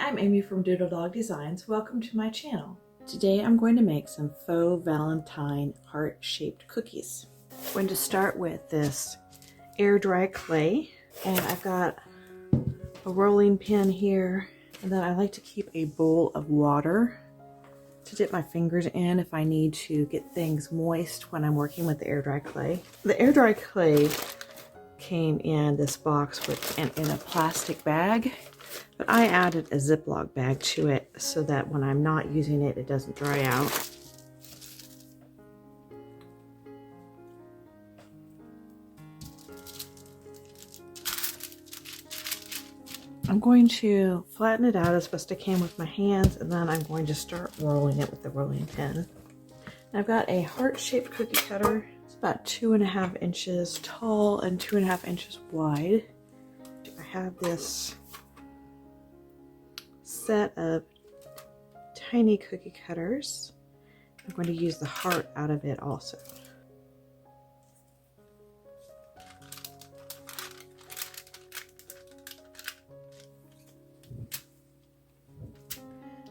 I'm Amy from Doodle Dog Designs. Welcome to my channel. Today I'm going to make some faux Valentine heart-shaped cookies. I'm going to start with this air dry clay, and I've got a rolling pin here, and then I like to keep a bowl of water to dip my fingers in if I need to get things moist when I'm working with the air dry clay. The air dry clay came in this box in a plastic bag, but I added a Ziploc bag to it so that when I'm not using it, it doesn't dry out. I'm going to flatten it out as best I can with my hands, and then I'm going to start rolling it with the rolling pin. And I've got a heart-shaped cookie cutter. It's about 2.5 inches tall and 2.5 inches wide. I have this set of tiny cookie cutters. I'm going to use the heart out of it also.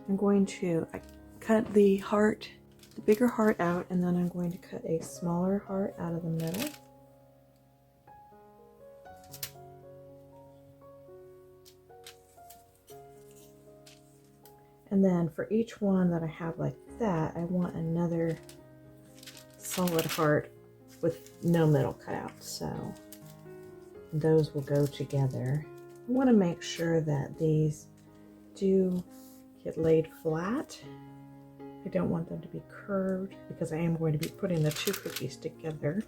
I'm going to cut the heart, the bigger heart out, and then I'm going to cut a smaller heart out of the middle. And then for each one that I have like that, I want another solid heart with no middle cut out. So those will go together. I want to make sure that these do get laid flat. I don't want them to be curved because I am going to be putting the two cookies together.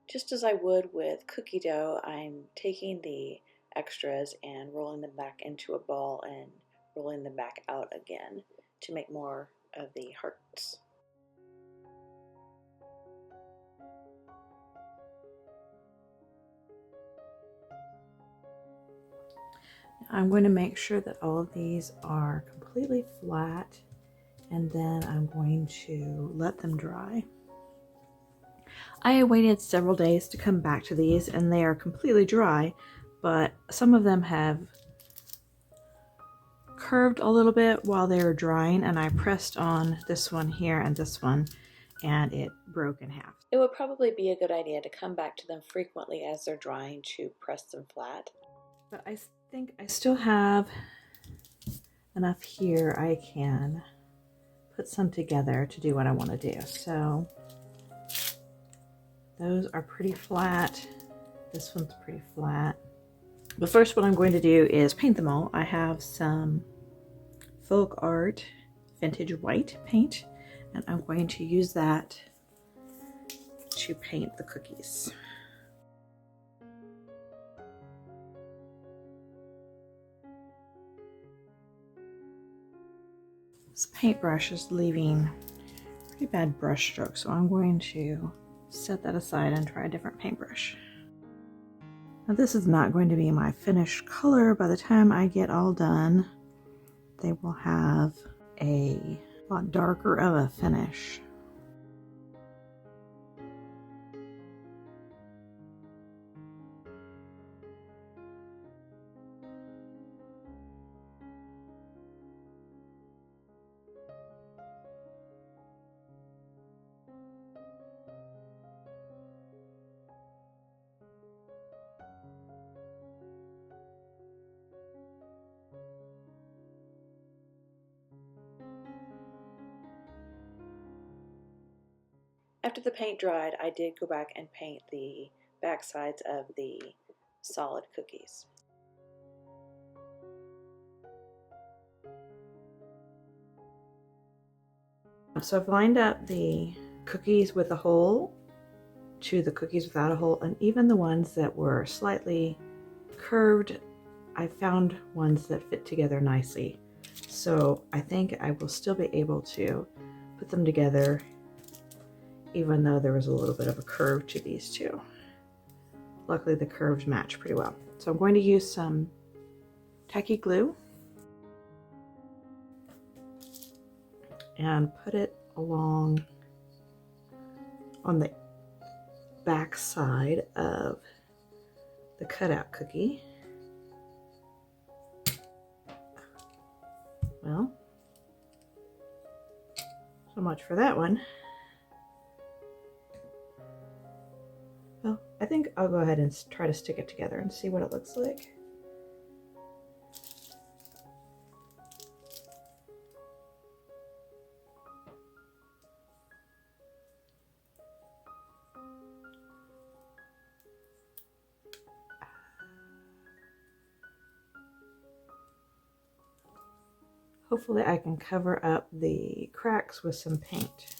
Just as I would with cookie dough, I'm taking the extras and rolling them back into a ball and rolling them back out again to make more of the hearts. I'm going to make sure that all of these are completely flat, and then I'm going to let them dry. I waited several days to come back to these, and they are completely dry, but some of them have curved a little bit while they were drying, and I pressed on this one here and this one, and it broke in half. It would probably be a good idea to come back to them frequently as they're drying to press them flat. But I think I still have enough here. I can put some together to do what I want to do. So those are pretty flat. This one's pretty flat. The first one I'm going to do is paint them all. I have some Folk Art vintage white paint, and I'm going to use that to paint the cookies. This paintbrush is leaving pretty bad brush strokes, so I'm going to set that aside and try a different paintbrush. Now this is not going to be my finished color. By the time I get all done, they will have a lot darker of a finish. After the paint dried, I did go back and paint the back sides of the solid cookies. So I've lined up the cookies with a hole to the cookies without a hole, and even the ones that were slightly curved, I found ones that fit together nicely. So I think I will still be able to put them together even though there was a little bit of a curve to these two. Luckily the curves match pretty well. So I'm going to use some tacky glue and put it along on back side of the cutout cookie. Well, so much for that one. Well, I think I'll go ahead and try to stick it together and see what it looks like. Hopefully I can cover up the cracks with some paint.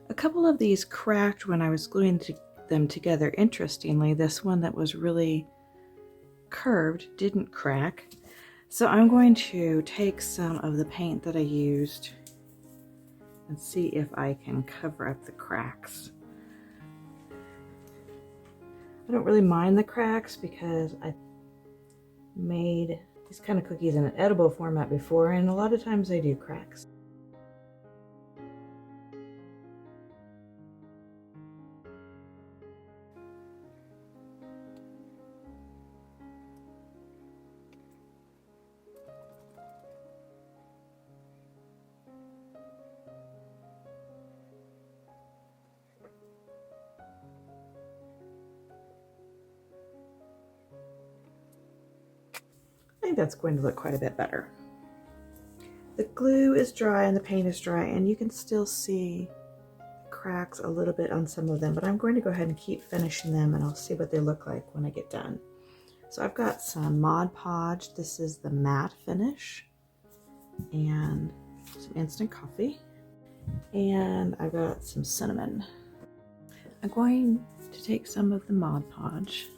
A couple of these cracked when I was gluing them together. Interestingly, this one that was really curved didn't crack. So I'm going to take some of the paint that I used and see if I can cover up the cracks. I don't really mind the cracks because I made these kind of cookies in an edible format before, and a lot of times they do cracks. I think that's going to look quite a bit better. The glue is dry and the paint is dry, and you can still see cracks a little bit on some of them, but I'm going to go ahead and keep finishing them and I'll see what they look like when I get done. So I've got some Mod Podge. This is the matte finish, and some instant coffee, and I've got some cinnamon. I'm going to take some of the Mod Podge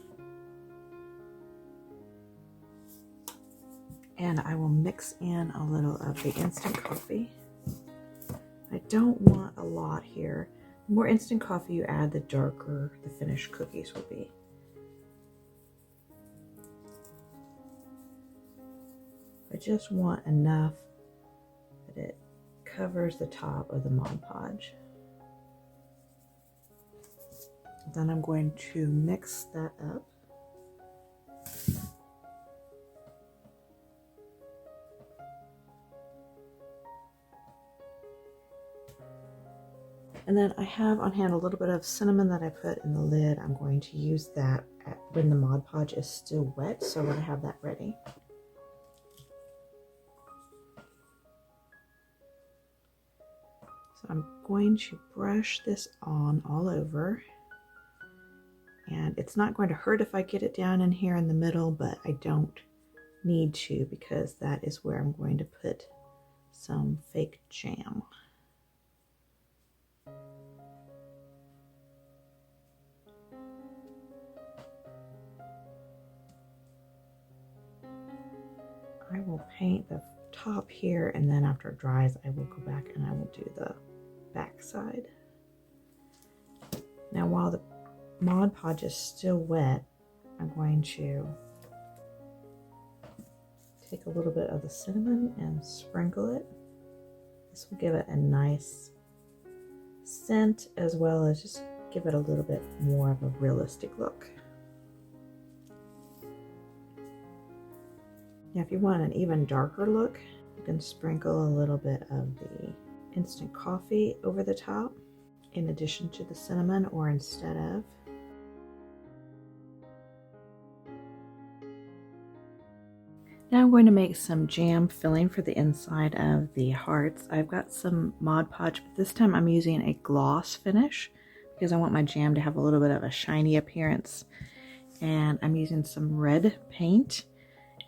and I will mix in a little of the instant coffee. I don't want a lot here. The more instant coffee you add, the darker the finished cookies will be. I just want enough that it covers the top of the Mod Podge. Then I'm going to mix that up. And then I have on hand a little bit of cinnamon that I put in the lid. I'm going to use that when the Mod Podge is still wet, so I want to have that ready. So I'm going to brush this on all over. And it's not going to hurt if I get it down in here in the middle, but I don't need to because that is where I'm going to put some fake jam. I will paint the top here, and then after it dries, I will go back and I will do the back side. Now, while the Mod Podge is still wet, I'm going to take a little bit of the cinnamon and sprinkle it. This will give it a nice scent, as well as just give it a little bit more of a realistic look. Now, if you want an even darker look, you can sprinkle a little bit of the instant coffee over the top in addition to the cinnamon, or instead of. Now I'm going to make some jam filling for the inside of the hearts. I've got some Mod Podge, but this time I'm using a gloss finish because I want my jam to have a little bit of a shiny appearance. And I'm using some red paint.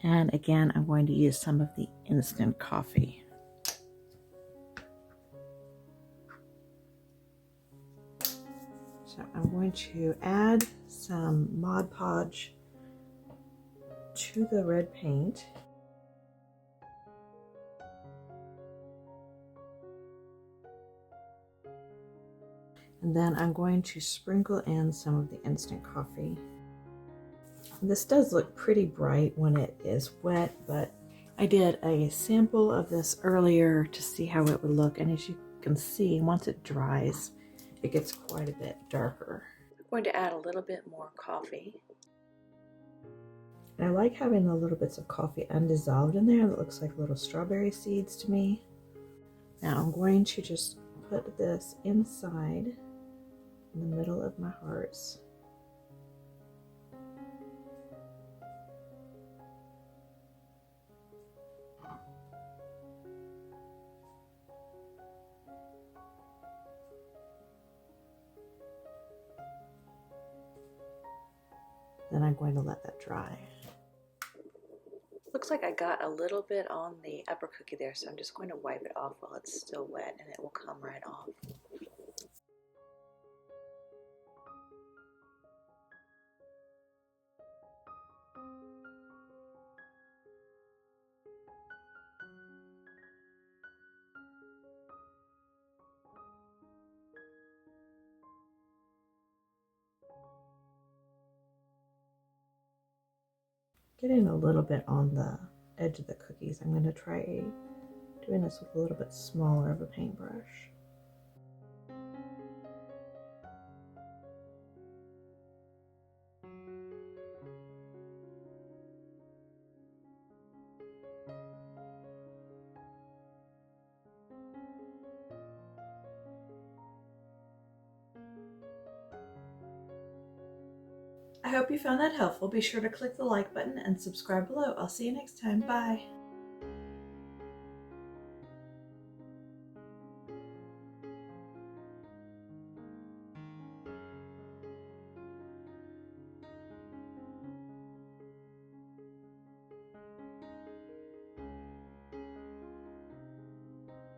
And again, I'm going to use some of the instant coffee. So I'm going to add some Mod Podge to to the red paint. And then I'm going to sprinkle in some of the instant coffee. This does look pretty bright when it is wet, but I did a sample of this earlier to see how it would look. And as you can see, once it dries, it gets quite a bit darker. I'm going to add a little bit more coffee. And I like having the little bits of coffee undissolved in there. That looks like little strawberry seeds to me. Now I'm going to just put this inside in the middle of my hearts. Then I'm going to let that dry. Looks like I got a little bit on the upper cookie there, so I'm just going to wipe it off while it's still wet and it will come right off. Getting a little bit on the edge of the cookies. I'm going to try doing this with a little bit smaller of a paintbrush. I hope you found that helpful. Be sure to click the like button and subscribe below. I'll see you next time. Bye.